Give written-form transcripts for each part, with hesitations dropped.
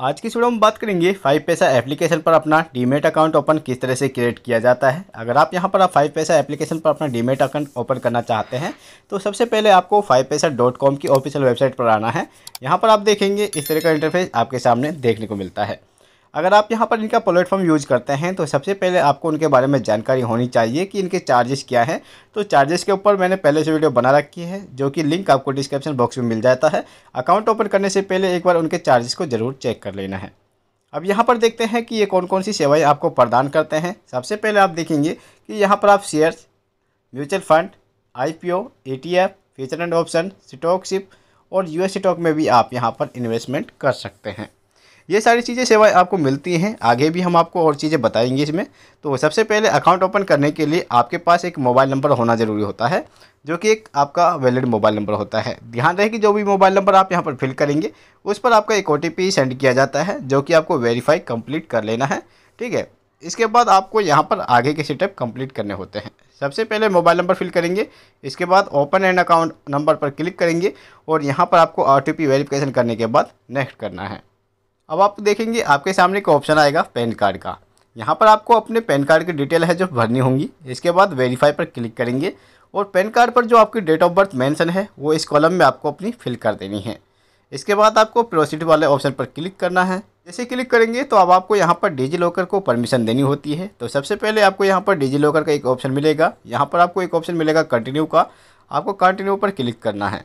आज की वीडियो में बात करेंगे 5 पैसा एप्लीकेशन पर अपना डीमेट अकाउंट ओपन किस तरह से क्रिएट किया जाता है। अगर आप यहां पर 5 पैसा एप्लीकेशन पर अपना डीमेट अकाउंट ओपन करना चाहते हैं तो सबसे पहले आपको 5paisa.com की ऑफिशियल वेबसाइट पर आना है। यहां पर आप देखेंगे इस तरह का इंटरफेस आपके सामने देखने को मिलता है। अगर आप यहां पर इनका प्लेटफॉर्म यूज़ करते हैं तो सबसे पहले आपको उनके बारे में जानकारी होनी चाहिए कि इनके चार्जेस क्या हैं। तो चार्जेस के ऊपर मैंने पहले से वीडियो बना रखी है जो कि लिंक आपको डिस्क्रिप्शन बॉक्स में मिल जाता है। अकाउंट ओपन करने से पहले एक बार उनके चार्जेस को ज़रूर चेक कर लेना है। अब यहाँ पर देखते हैं कि ये कौन कौन सी सेवाएं आपको प्रदान करते हैं। सबसे पहले आप देखेंगे कि यहाँ पर आप shares, mutual fund, IPO, ETF, future and option, स्टॉकशिप और यूएस स्टॉक में भी आप यहाँ पर इन्वेस्टमेंट कर सकते हैं। ये सारी चीज़ें सेवाएं आपको मिलती हैं। आगे भी हम आपको और चीज़ें बताएंगे इसमें। तो सबसे पहले अकाउंट ओपन करने के लिए आपके पास एक मोबाइल नंबर होना ज़रूरी होता है जो कि एक आपका वैलिड मोबाइल नंबर होता है। ध्यान रहे कि जो भी मोबाइल नंबर आप यहाँ पर फिल करेंगे उस पर आपका एक OTP सेंड किया जाता है जो कि आपको वेरीफाई कंप्लीट कर लेना है। ठीक है, इसके बाद आपको यहाँ पर आगे के स्टेप कंप्लीट करने होते हैं। सबसे पहले मोबाइल नंबर फिल करेंगे, इसके बाद ओपन एंड अकाउंट नंबर पर क्लिक करेंगे और यहाँ पर आपको OTP वेरिफिकेशन करने के बाद नेक्स्ट करना है। अब आप देखेंगे आपके सामने एक ऑप्शन आएगा पैन कार्ड का। यहाँ पर आपको अपने पैन कार्ड की डिटेल है जो भरनी होंगी। इसके बाद वेरीफाई पर क्लिक करेंगे और पैन कार्ड पर जो आपकी डेट ऑफ बर्थ मेंशन है वो इस कॉलम में आपको अपनी फिल कर देनी है। इसके बाद आपको प्रोसीड वाले ऑप्शन पर क्लिक करना है। जैसे क्लिक करेंगे तो अब आपको यहाँ पर डिजी लॉकर को परमिशन देनी होती है। तो सबसे पहले आपको यहाँ पर डिजी लॉकर का एक ऑप्शन मिलेगा। यहाँ पर आपको एक ऑप्शन मिलेगा कंटिन्यू का, आपको कंटिन्यू पर क्लिक करना है।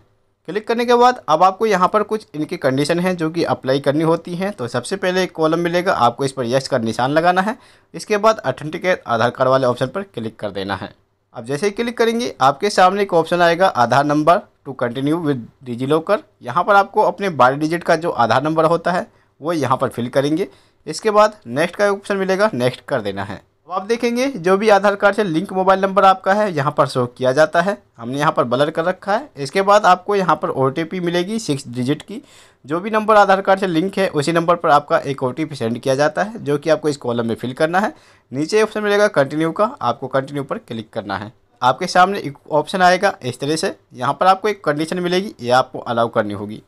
क्लिक करने के बाद अब आपको यहाँ पर कुछ इनकी कंडीशन है जो कि अप्लाई करनी होती हैं। तो सबसे पहले एक कॉलम मिलेगा, आपको इस पर यस का निशान लगाना है। इसके बाद ऑथेंटिकेट आधार कार्ड वाले ऑप्शन पर क्लिक कर देना है। अब जैसे ही क्लिक करेंगे आपके सामने एक ऑप्शन आएगा Aadhaar number to continue with DigiLocker. यहाँ पर आपको अपने 12 डिजिट का जो आधार नंबर होता है वो यहाँ पर फिल करेंगे। इसके बाद नेक्स्ट का ऑप्शन मिलेगा, नेक्स्ट कर देना है। अब आप देखेंगे जो भी आधार कार्ड से लिंक मोबाइल नंबर आपका है यहाँ पर शो किया जाता है। हमने यहाँ पर ब्लर कर रखा है। इसके बाद आपको यहाँ पर OTP मिलेगी 6 डिजिट की। जो भी नंबर आधार कार्ड से लिंक है उसी नंबर पर आपका एक OTP सेंड किया जाता है जो कि आपको इस कॉलम में फिल करना है। नीचे ऑप्शन मिलेगा कंटिन्यू का, आपको कंटिन्यू पर क्लिक करना है। आपके सामने एक ऑप्शन आएगा इस तरह से, यहाँ पर आपको एक कंडीशन मिलेगी, ये आपको अलाउ करनी होगी।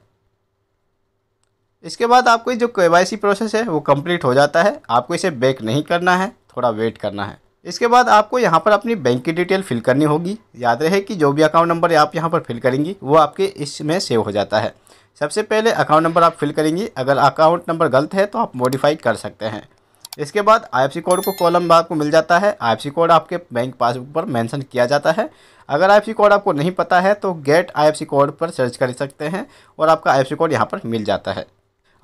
इसके बाद आपको जो KYC प्रोसेस है वो कंप्लीट हो जाता है। आपको इसे बैक नहीं करना है, थोड़ा वेट करना है। इसके बाद आपको यहाँ पर अपनी बैंक की डिटेल फिल करनी होगी। याद रहे कि जो भी अकाउंट नंबर आप यहाँ पर फिल करेंगी वो आपके इसमें सेव हो जाता है। सबसे पहले अकाउंट नंबर आप फिल करेंगी, अगर अकाउंट नंबर गलत है तो आप मॉडिफाई कर सकते हैं। इसके बाद IFSC कोड को कॉलम में आपको मिल जाता है। IFSC कोड आपके बैंक पासबुक पर मेंशन किया जाता है। अगर IFSC कोड आपको नहीं पता है तो गेट IFSC कोड पर सर्च कर सकते हैं और आपका IFSC कोड यहाँ पर मिल जाता है।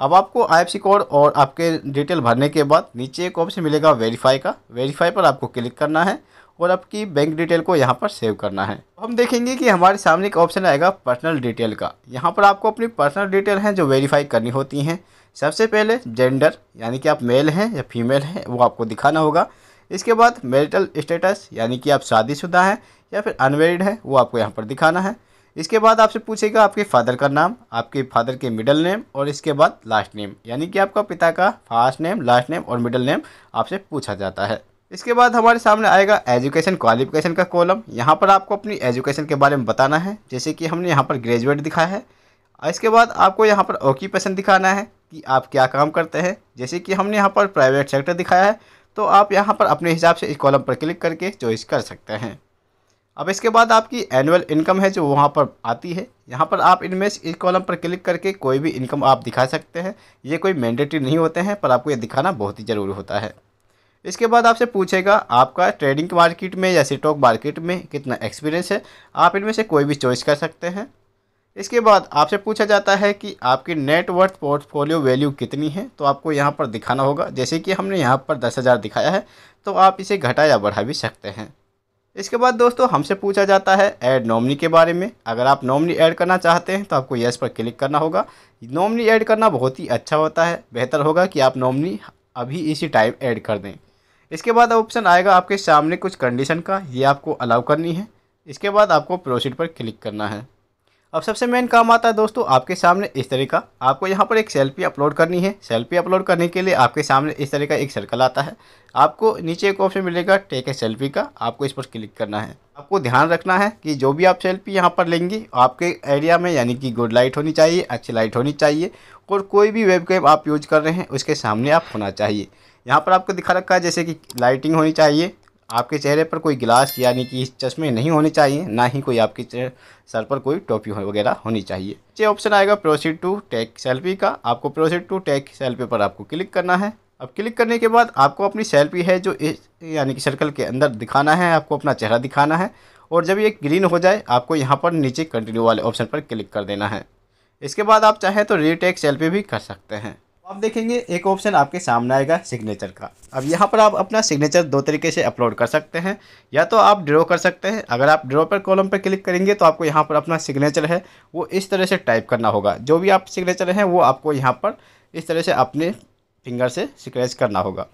अब आपको IFSC कोड और आपके डिटेल भरने के बाद नीचे एक ऑप्शन मिलेगा वेरीफाई का। वेरीफाई पर आपको क्लिक करना है और आपकी बैंक डिटेल को यहाँ पर सेव करना है। हम देखेंगे कि हमारे सामने एक ऑप्शन आएगा पर्सनल डिटेल का। यहाँ पर आपको अपनी पर्सनल डिटेल हैं जो वेरीफाई करनी होती हैं। सबसे पहले जेंडर यानी कि आप मेल हैं या फीमेल हैं वो आपको दिखाना होगा। इसके बाद मैरिटल स्टेटस यानी कि आप शादीशुदा हैं या फिर अनमैरिड हैं वो आपको यहाँ पर दिखाना है। इसके बाद आपसे पूछेगा आपके फादर का नाम, आपके फादर के मिडिल नेम और इसके बाद लास्ट नेम यानी कि आपका पिता का फर्स्ट नेम, लास्ट नेम और मिडिल नेम आपसे पूछा जाता है। इसके बाद हमारे सामने आएगा एजुकेशन क्वालिफिकेशन का कॉलम। यहाँ पर आपको अपनी एजुकेशन के बारे में बताना है, जैसे कि हमने यहाँ पर ग्रेजुएट दिखाया है। इसके बाद आपको यहाँ पर ऑक्यूपेशन दिखाना है कि आप क्या काम करते हैं, जैसे कि हमने यहाँ पर प्राइवेट सेक्टर दिखाया है। तो आप यहाँ पर अपने हिसाब से इस कॉलम पर क्लिक करके चॉइस कर सकते हैं। अब इसके बाद आपकी एनुअल इनकम है जो वहाँ पर आती है। यहाँ पर आप इनमें इस कॉलम पर क्लिक करके कोई भी इनकम आप दिखा सकते हैं। ये कोई मैंडेटरी नहीं होते हैं पर आपको ये दिखाना बहुत ही ज़रूरी होता है। इसके बाद आपसे पूछेगा आपका ट्रेडिंग मार्केट में या स्टॉक मार्केट में कितना एक्सपीरियंस है। आप इनमें से कोई भी चॉइस कर सकते हैं। इसके बाद आपसे पूछा जाता है कि आपकी नेटवर्थ पोर्टफोलियो वैल्यू कितनी है, तो आपको यहाँ पर दिखाना होगा। जैसे कि हमने यहाँ पर 10,000 दिखाया है तो आप इसे घटा या बढ़ा भी सकते हैं। इसके बाद दोस्तों हमसे पूछा जाता है ऐड नॉमिनी के बारे में। अगर आप नॉमिनी ऐड करना चाहते हैं तो आपको यस पर क्लिक करना होगा। नॉमिनी ऐड करना बहुत ही अच्छा होता है, बेहतर होगा कि आप नॉमिनी अभी इसी टाइम ऐड कर दें। इसके बाद ऑप्शन आएगा आपके सामने कुछ कंडीशन का, ये आपको अलाउ करनी है। इसके बाद आपको प्रोसीड पर क्लिक करना है। अब सबसे मेन काम आता है दोस्तों आपके सामने इस तरह का, आपको यहाँ पर एक सेल्फी अपलोड करनी है। सेल्फी अपलोड करने के लिए आपके सामने इस तरह का एक सर्कल आता है। आपको नीचे एक ऑप्शन मिलेगा टेक ए सेल्फी का, आपको इस पर क्लिक करना है। आपको ध्यान रखना है कि जो भी आप सेल्फी यहाँ पर लेंगे आपके एरिया में यानी कि गुड लाइट होनी चाहिए, अच्छी लाइट होनी चाहिए, और कोई भी वेबकैम आप यूज कर रहे हैं उसके सामने आप होना चाहिए। यहाँ पर आपको दिखा रखा है जैसे कि लाइटिंग होनी चाहिए, आपके चेहरे पर कोई गिलास यानी कि चश्मे नहीं होने चाहिए, ना ही कोई आपके सर पर कोई टोपी वगैरह होनी चाहिए। ये ऑप्शन आएगा प्रोसीड टू टेक सेल्फी का, आपको प्रोसीड टू टेक सेल्फी पर आपको क्लिक करना है। अब क्लिक करने के बाद आपको अपनी सेल्फी है जो यानी कि सर्कल के अंदर दिखाना है, आपको अपना चेहरा दिखाना है, और जब ये ग्रीन हो जाए आपको यहाँ पर नीचे कंटिन्यू वाले ऑप्शन पर क्लिक कर देना है। इसके बाद आप चाहें तो रीटेक सेल्फी भी कर सकते हैं। आप देखेंगे एक ऑप्शन आपके सामने आएगा सिग्नेचर का। अब यहाँ पर आप अपना सिग्नेचर दो तरीके से अपलोड कर सकते हैं, या तो आप ड्रॉ कर सकते हैं। अगर आप ड्रॉ पर कॉलम पर क्लिक करेंगे तो आपको यहाँ पर अपना सिग्नेचर है वो इस तरह से टाइप करना होगा। जो भी आप सिग्नेचर हैं वो आपको यहाँ पर इस तरह से अपने फिंगर से स्क्रैच करना होगा।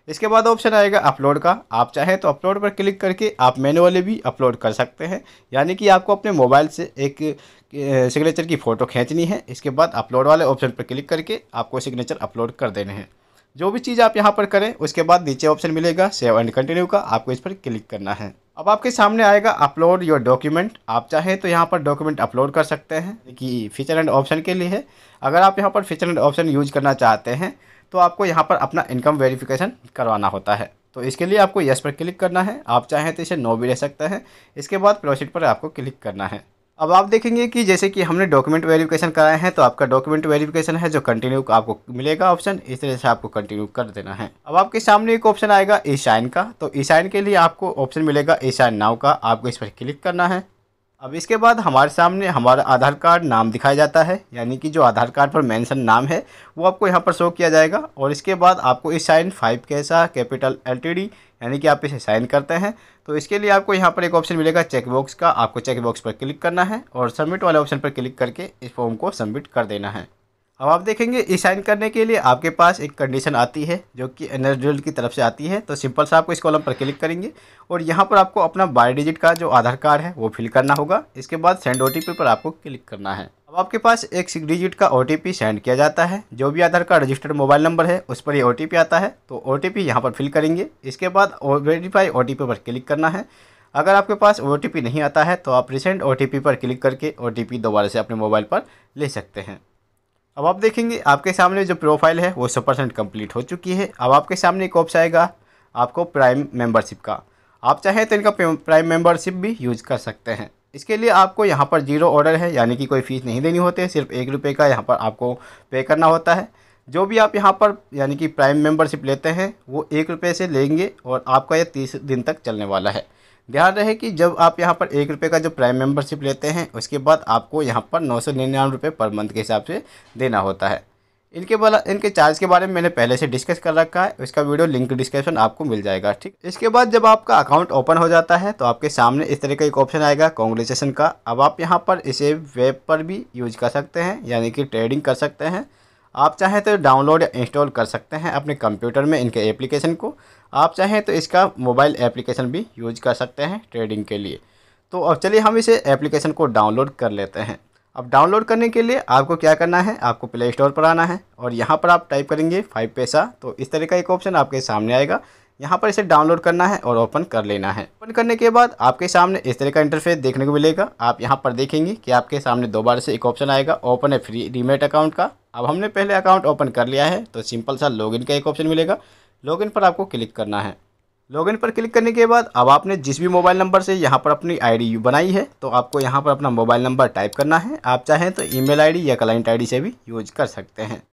इसके बाद ऑप्शन आएगा अपलोड का, आप चाहें तो अपलोड पर क्लिक करके आप मैन्युअली भी अपलोड कर सकते हैं, यानी कि आपको अपने मोबाइल से एक सिग्नेचर की फ़ोटो खींचनी है। इसके बाद अपलोड वाले ऑप्शन पर क्लिक करके आपको सिग्नेचर अपलोड कर देने हैं। जो भी चीज़ आप यहाँ पर करें उसके बाद नीचे ऑप्शन मिलेगा सेव एंड कंटिन्यू का, आपको इस पर क्लिक करना है। अब आपके सामने आएगा अपलोड योर डॉक्यूमेंट, आप चाहें तो यहाँ पर डॉक्यूमेंट अपलोड कर सकते हैं कि फीचर एंड ऑप्शन के लिए है। अगर आप यहाँ पर फीचर एंड ऑप्शन यूज करना चाहते हैं तो आपको यहाँ पर अपना इनकम वेरिफिकेशन करवाना होता है, तो इसके लिए आपको यस पर क्लिक करना है। आप चाहें तो इसे नो भी रह सकता है। इसके बाद प्रोसीड पर आपको क्लिक करना है। अब आप देखेंगे कि जैसे कि हमने डॉक्यूमेंट वेरिफिकेशन कराए हैं तो आपका डॉक्यूमेंट वेरिफिकेशन है जो कंटिन्यू का आपको मिलेगा ऑप्शन, इस तरह से आपको कंटिन्यू कर देना है। अब आपके सामने एक ऑप्शन आएगा ई साइन का, तो ई साइन के लिए आपको ऑप्शन मिलेगा ई साइन नाउ का, आपको इस पर क्लिक करना है। अब इसके बाद हमारे सामने हमारा आधार कार्ड नाम दिखाया जाता है, यानी कि जो आधार कार्ड पर मेंशन नाम है वो आपको यहाँ पर शो किया जाएगा। और इसके बाद आपको इस साइन 5 कैसा कैपिटल LTD यानी कि आप इसे साइन करते हैं, तो इसके लिए आपको यहाँ पर एक ऑप्शन मिलेगा चेक बॉक्स का, आपको चेक बॉक्स पर क्लिक करना है और सबमिट वाले ऑप्शन पर क्लिक करके इस फॉर्म को सबमिट कर देना है। अब आप देखेंगे इस साइन करने के लिए आपके पास एक कंडीशन आती है जो कि एनएसडीएल की तरफ से आती है, तो सिंपल सा आपको इस कॉलम पर क्लिक करेंगे और यहाँ पर आपको अपना 12 डिजिट का जो आधार कार्ड है वो फिल करना होगा। इसके बाद सेंड OTP पर आपको क्लिक करना है। अब आपके पास एक 6 डिजिट का OTP सेंड किया जाता है, जो भी आधार कार्ड रजिस्टर्ड मोबाइल नंबर है उस पर ये OTP आता है, तो OTP यहाँ पर फिल करेंगे। इसके बाद वेरीफाई OTP पर क्लिक करना है। अगर आपके पास OTP नहीं आता है तो आप रिसेंट OTP पर क्लिक करके OTP दोबारा से अपने मोबाइल पर ले सकते हैं। अब आप देखेंगे आपके सामने जो प्रोफाइल है वो 100% कंप्लीट हो चुकी है। अब आपके सामने एक ऑप्शन आएगा आपको प्राइम मेंबरशिप का, आप चाहें तो इनका प्राइम मेंबरशिप भी यूज़ कर सकते हैं। इसके लिए आपको यहाँ पर 0 ऑर्डर है, यानी कि कोई फ़ीस नहीं देनी होती है, सिर्फ 1 रुपये का यहाँ पर आपको पे करना होता है। जो भी आप यहाँ पर यानी कि प्राइम मेंबरशिप लेते हैं वो 1 रुपये से लेंगे और आपका ये 30 दिन तक चलने वाला है। ध्यान रहे कि जब आप यहाँ पर 1 रुपये का जो प्राइम मेंबरशिप लेते हैं उसके बाद आपको यहाँ पर 999 रुपये पर मंथ के हिसाब से देना होता है। इनके चार्ज के बारे में मैंने पहले से डिस्कस कर रखा है, इसका वीडियो लिंक डिस्क्रिप्शन आपको मिल जाएगा, ठीक। इसके बाद जब आपका अकाउंट ओपन हो जाता है तो आपके सामने इस तरह का एक ऑप्शन आएगा कांग्रेचुलेशन का। अब आप यहाँ पर इसे वेब पर भी यूज कर सकते हैं, यानी कि ट्रेडिंग कर सकते हैं। आप चाहें तो डाउनलोड या इंस्टॉल कर सकते हैं अपने कंप्यूटर में इनके एप्लीकेशन को। आप चाहें तो इसका मोबाइल एप्लीकेशन भी यूज कर सकते हैं ट्रेडिंग के लिए। तो अब चलिए हम इसे एप्लीकेशन को डाउनलोड कर लेते हैं। अब डाउनलोड करने के लिए आपको क्या करना है, आपको प्ले स्टोर पर आना है और यहाँ पर आप टाइप करेंगे 5 पैसा, तो इस तरह का एक ऑप्शन आपके सामने आएगा। यहाँ पर इसे डाउनलोड करना है और ओपन कर लेना है। ओपन करने के बाद आपके सामने इस तरह का इंटरफेस देखने को मिलेगा। आप यहाँ पर देखेंगे कि आपके सामने दोबारा से एक ऑप्शन आएगा ओपन ए फ्री डीमैट अकाउंट का। अब हमने पहले अकाउंट ओपन कर लिया है तो सिंपल सा लॉगिन का एक ऑप्शन मिलेगा, लॉगिन पर आपको क्लिक करना है। लॉगिन पर क्लिक करने के बाद अब आपने जिस भी मोबाइल नंबर से यहाँ पर अपनी आईडी बनाई है तो आपको यहाँ पर अपना मोबाइल नंबर टाइप करना है। आप चाहें तो ईमेल आईडी या क्लाइंट आईडी से भी यूज कर सकते हैं।